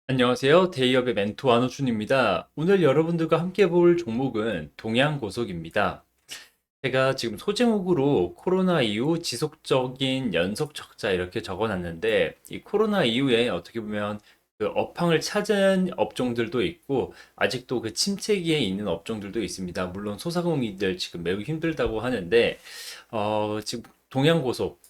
안녕하세요. 데이업의 멘토 안호준입니다. 오늘 여러분들과 함께 볼 종목은 동양고속입니다. 제가 지금 소제목으로 코로나 이후 지속적인 연속 적자 이렇게 적어놨는데, 이 코로나 이후에 어떻게 보면 그 업황을 찾은 업종들도 있고 아직도 그 침체기에 있는 업종들도 있습니다. 물론 소상공인들 지금 매우 힘들다고 하는데, 지금 동양고속,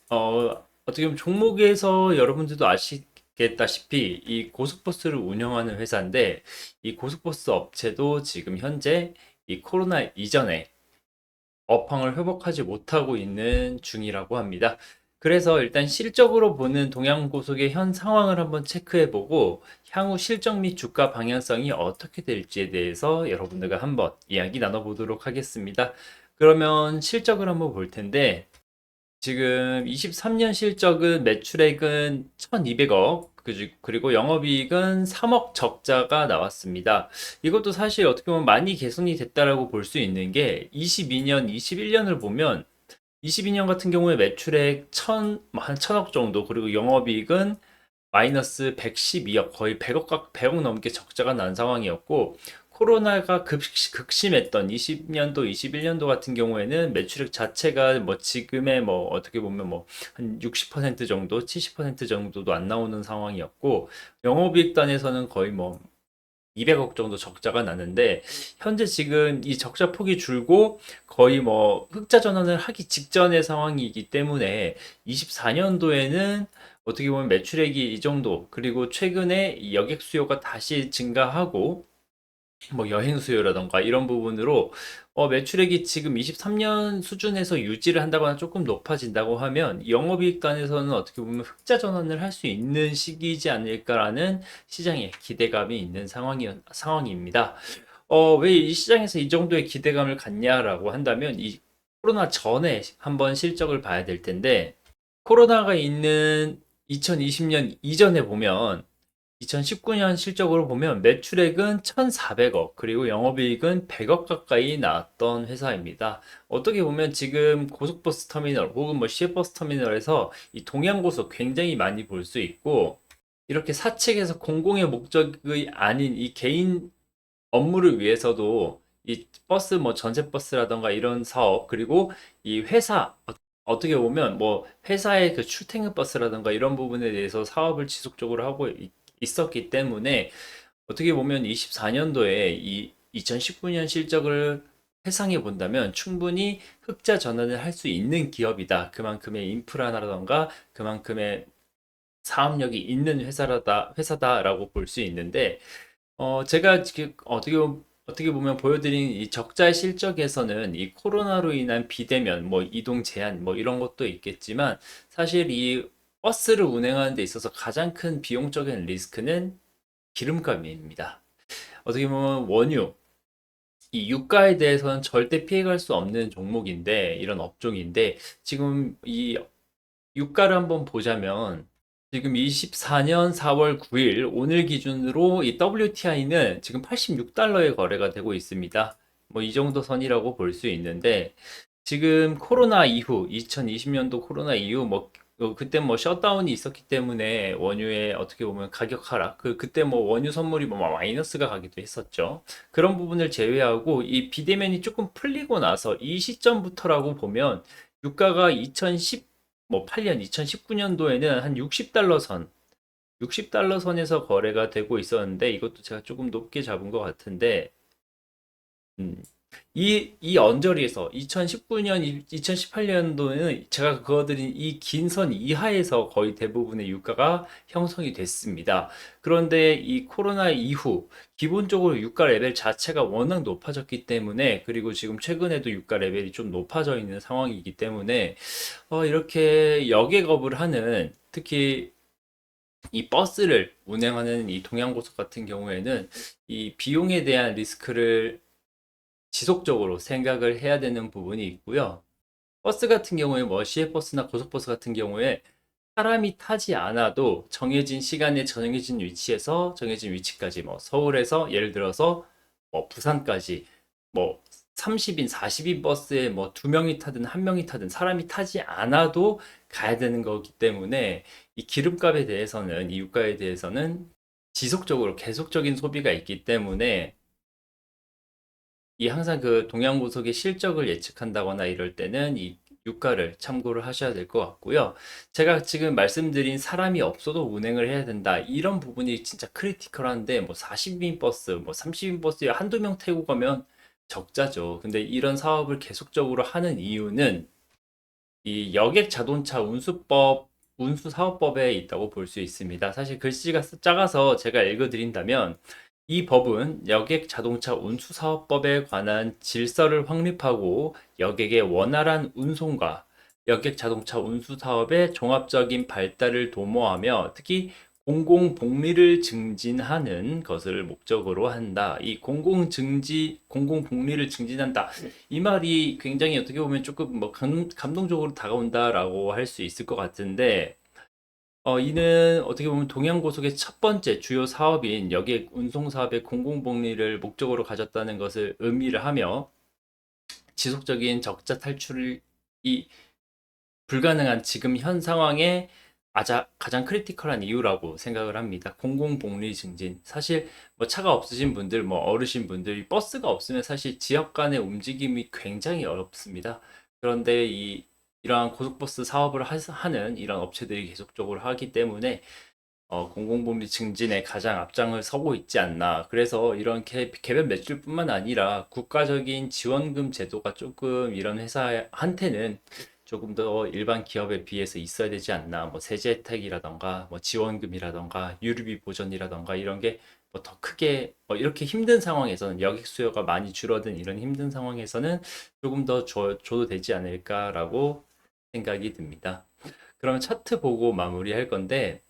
어떻게 보면 종목에서 여러분들도 아시겠다시피 이 고속버스를 운영하는 회사인데, 이 고속버스 업체도 지금 현재 이 코로나 이전에 업황을 회복하지 못하고 있는 중이라고 합니다. 그래서 일단 실적으로 보는 동양고속의 현 상황을 한번 체크해보고 향후 실적 및 주가 방향성이 어떻게 될지에 대해서 여러분들과 한번 이야기 나눠보도록 하겠습니다. 그러면 실적을 한번 볼 텐데, 지금 23년 실적은 매출액은 1200억, 그리고 영업이익은 3억 적자가 나왔습니다. 이것도 사실 어떻게 보면 많이 개선이 됐다라고 볼 수 있는 게 22년, 21년을 보면 22년 같은 경우에 매출액 한 1000억 정도, 그리고 영업이익은 마이너스 112억, 거의 100억 넘게 적자가 난 상황이었고, 코로나가 극심했던 20년도, 21년도 같은 경우에는 매출액 자체가 뭐 지금의 뭐 어떻게 보면 뭐 한 60% 정도, 70% 정도도 안 나오는 상황이었고, 영업이익단에서는 거의 뭐 200억 정도 적자가 나는데, 현재 지금 이 적자 폭이 줄고 거의 뭐 흑자 전환을 하기 직전의 상황이기 때문에 24년도에는 어떻게 보면 매출액이 이 정도, 그리고 최근에 이 여객 수요가 다시 증가하고 뭐 여행 수요라던가 이런 부분으로 매출액이 지금 23년 수준에서 유지를 한다거나 조금 높아진다고 하면 영업이익단에서는 어떻게 보면 흑자 전환을 할 수 있는 시기이지 않을까라는 시장의 기대감이 있는 상황입니다. 왜 이 시장에서 이 정도의 기대감을 갖냐라고 한다면 이 코로나 전에 한번 실적을 봐야 될 텐데, 코로나가 있는 2020년 이전에 보면 2019년 실적으로 보면 매출액은 1,400억, 그리고 영업이익은 100억 가까이 나왔던 회사입니다. 어떻게 보면 지금 고속버스 터미널 혹은 뭐 시외버스 터미널에서 이 동양고속 굉장히 많이 볼 수 있고, 이렇게 사측에서 공공의 목적이 아닌 이 개인 업무를 위해서도 이 버스 뭐 전세버스라던가 이런 사업, 그리고 이 회사 어떻게 보면 뭐 회사의 그 출퇴근 버스라던가 이런 부분에 대해서 사업을 지속적으로 하고 있었기 때문에 어떻게 보면 24년도에 이 2019년 실적을 회상해 본다면 충분히 흑자 전환을 할 수 있는 기업이다. 그만큼의 인프라라던가 그만큼의 사업력이 있는 회사다라고 볼 수 있는데, 제가 지금 어떻게 보면 보여드린 이 적자 실적에서는 이 코로나로 인한 비대면, 뭐 이동 제한, 뭐 이런 것도 있겠지만, 사실 이 버스를 운행하는 데 있어서 가장 큰 비용적인 리스크는 기름값입니다. 어떻게 보면 원유, 이 유가에 대해서는 절대 피해갈 수 없는 종목인데, 이런 업종인데, 지금 이 유가를 한번 보자면, 지금 24년 4월 9일 오늘 기준으로 이 WTI는 지금 86달러에 거래가 되고 있습니다. 뭐 이 정도 선이라고 볼 수 있는데, 지금 코로나 이후 2020년도 코로나 이후 뭐 그때 뭐 셧다운이 있었기 때문에 원유의 어떻게 보면 가격 하락, 그때 뭐 원유 선물이 뭐 마이너스가 가기도 했었죠. 그런 부분을 제외하고 이 비대면이 조금 풀리고 나서 이 시점부터라고 보면 유가가 2010 뭐 8년 2019년도에는 한 60달러 선, 60달러 선에서 거래가 되고 있었는데, 이것도 제가 조금 높게 잡은 것 같은데, 음, 이 언저리에서 2019년, 2018년도에는 제가 그어드린 이 긴 선 이하에서 거의 대부분의 유가가 형성이 됐습니다. 그런데 이 코로나 이후 기본적으로 유가 레벨 자체가 워낙 높아졌기 때문에, 그리고 지금 최근에도 유가 레벨이 좀 높아져 있는 상황이기 때문에 이렇게 여객업을 하는, 특히 이 버스를 운행하는 이 동양고속 같은 경우에는 이 비용에 대한 리스크를 지속적으로 생각을 해야 되는 부분이 있고요. 버스 같은 경우에 뭐 시외버스나 고속버스 같은 경우에 사람이 타지 않아도 정해진 시간에 정해진 위치에서 정해진 위치까지, 뭐 서울에서 예를 들어서 뭐 부산까지 뭐 30인, 40인 버스에 뭐 두 명이 타든 한 명이 타든 사람이 타지 않아도 가야 되는 거기 때문에 이 기름값에 대해서는, 이 유가에 대해서는 지속적으로 계속적인 소비가 있기 때문에 이 항상 그 동양보석의 실적을 예측한다거나 이럴 때는 이 유가를 참고를 하셔야 될 것 같고요. 제가 지금 말씀드린 사람이 없어도 운행을 해야 된다. 이런 부분이 진짜 크리티컬한데 뭐 40인 버스, 뭐 30인 버스에 한두 명 태고 가면 적자죠. 근데 이런 사업을 계속적으로 하는 이유는 이 여객 자동차 운수 사업법에 있다고 볼 수 있습니다. 사실 글씨가 작아서 제가 읽어드린다면 이 법은 여객 자동차 운수 사업법에 관한 질서를 확립하고 여객의 원활한 운송과 여객 자동차 운수 사업의 종합적인 발달을 도모하며 특히 공공 복리를 증진하는 것을 목적으로 한다. 이 공공 복리를 증진한다. 이 말이 굉장히 어떻게 보면 조금 뭐 감동적으로 다가온다라고 할 수 있을 것 같은데, 이는 어떻게 보면 동양고속의 첫 번째 주요 사업인 여객 운송 사업의 공공복리를 목적으로 가졌다는 것을 의미를 하며 지속적인 적자 탈출이 불가능한 지금 현 상황에 가장 크리티컬한 이유라고 생각을 합니다. 공공복리 증진. 사실 뭐 차가 없으신 분들, 뭐 어르신 분들, 버스가 없으면 사실 지역 간의 움직임이 굉장히 어렵습니다. 그런데 이러한 고속버스 사업을 하는 이런 업체들이 계속적으로 하기 때문에 공공복리 증진에 가장 앞장을 서고 있지 않나. 그래서 이런 개별 매출뿐만 아니라 국가적인 지원금 제도가 조금 이런 회사한테는 조금 더 일반 기업에 비해서 있어야 되지 않나. 뭐 세제 혜택이라던가, 뭐 지원금이라던가, 유류비 보전이라던가 이런 게 뭐 더 크게 이렇게 힘든 상황에서는 여객 수요가 많이 줄어든 이런 힘든 상황에서는 조금 더 줘도 되지 않을까라고 생각이 듭니다. 그러면 차트 보고 마무리할 건데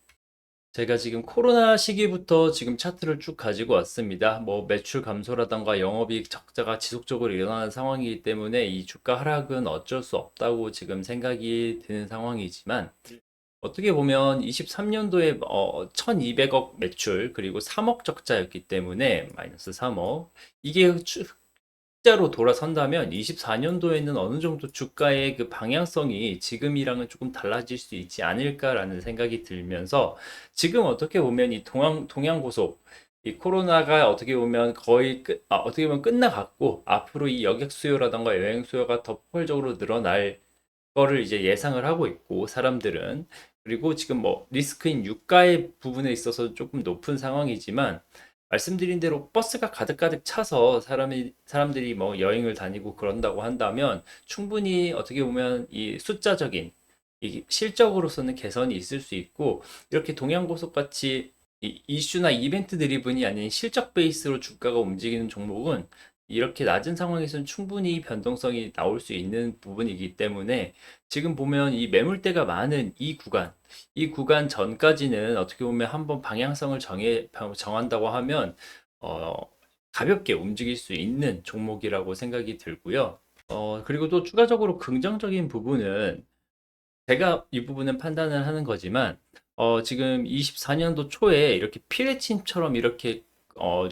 제가 지금 코로나 시기부터 지금 차트를 쭉 가지고 왔습니다. 뭐 매출 감소라던가 영업이익 적자가 지속적으로 일어나는 상황이기 때문에 이 주가 하락은 어쩔 수 없다고 지금 생각이 드는 상황이지만 어떻게 보면 23년도에 1200억 매출 그리고 3억 적자였기 때문에 마이너스 3억 이게 흑자로 돌아선다면 24년도에는 어느 정도 주가의 그 방향성이 지금이랑은 조금 달라질 수 있지 않을까라는 생각이 들면서 지금 어떻게 보면 이 동양고속 이 코로나가 어떻게 보면 어떻게 보면 끝나갔고 앞으로 이 여객 수요라던가 여행 수요가 더 폭발적으로 늘어날 거를 이제 예상을 하고 있고 사람들은 그리고 지금 뭐 리스크인 유가의 부분에 있어서 조금 높은 상황이지만 말씀드린 대로 버스가 가득가득 차서 사람들이 뭐 여행을 다니고 그런다고 한다면 충분히 어떻게 보면 이 숫자적인 이 실적으로서는 개선이 있을 수 있고 이렇게 동양고속 같이 이 이슈나 이벤트 드리븐이 아닌 실적 베이스로 주가가 움직이는 종목은 이렇게 낮은 상황에서는 충분히 변동성이 나올 수 있는 부분이기 때문에 지금 보면 이 매물대가 많은 이 구간 전까지는 어떻게 보면 한번 방향성을 정한다고 하면 어, 가볍게 움직일 수 있는 종목이라고 생각이 들고요. 그리고 또 추가적으로 긍정적인 부분은 제가 이 부분은 판단을 하는 거지만 지금 24년도 초에 이렇게 피레침처럼 이렇게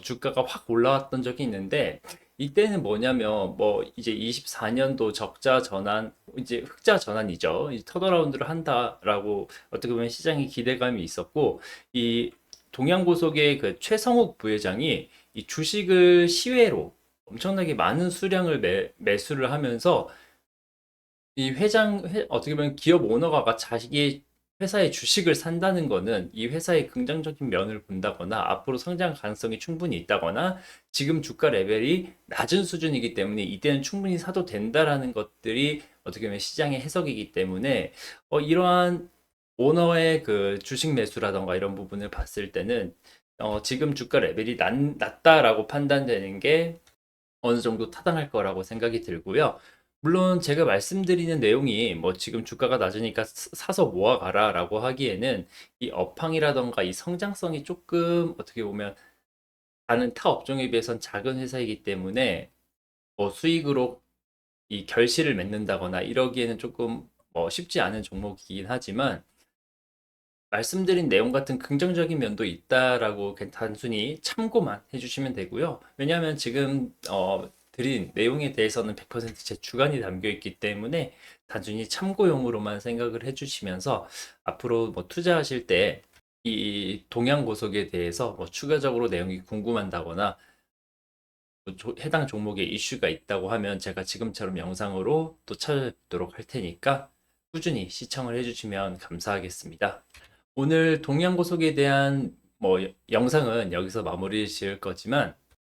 주가가 확 올라왔던 적이 있는데 이때는 뭐냐면 뭐 이제 24년도 적자 전환 이제 흑자 전환이죠. 이 턴어라운드를 한다라고 어떻게 보면 시장의 기대감이 있었고 이 동양고속의 그 최성욱 부회장이 이 주식을 시외로 엄청나게 많은 수량을 매수를 하면서 어떻게 보면 기업 오너가 자식이 회사의 주식을 산다는 거는 이 회사의 긍정적인 면을 본다거나 앞으로 성장 가능성이 충분히 있다거나 지금 주가 레벨이 낮은 수준이기 때문에 이때는 충분히 사도 된다라는 것들이 어떻게 보면 시장의 해석이기 때문에 이러한 오너의 그 주식 매수라던가 이런 부분을 봤을 때는 지금 주가 레벨이 낮다라고 판단되는 게 어느 정도 타당할 거라고 생각이 들고요. 물론 제가 말씀드리는 내용이 뭐 지금 주가가 낮으니까 사서 모아가라라고 하기에는 이 업황이라던가 이 성장성이 조금 어떻게 보면 다른 타 업종에 비해선 작은 회사이기 때문에 뭐 수익으로 이 결실을 맺는다거나 이러기에는 조금 쉽지 않은 종목이긴 하지만 말씀드린 내용 같은 긍정적인 면도 있다라고 그냥 단순히 참고만 해주시면 되고요. 왜냐하면 지금 드린 내용에 대해서는 100%제 주관이 담겨 있기 때문에 단순히 참고용으로만 생각을 해주시면서 앞으로 뭐 투자하실 때 이 동양고속에 대해서 뭐 추가적으로 내용이 궁금한다거나 해당 종목에 이슈가 있다고 하면 제가 지금처럼 영상으로 또 찾아뵙도록 할 테니까 꾸준히 시청을 해주시면 감사하겠습니다. 오늘 동양고속에 대한 영상은 여기서 마무리 지을 거지만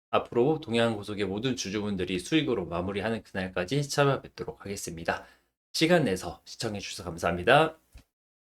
앞으로 동양고속의 모든 주주분들이 수익으로 마무리하는 그날까지 찾아뵙도록 하겠습니다. 시간 내서 시청해 주셔서 감사합니다.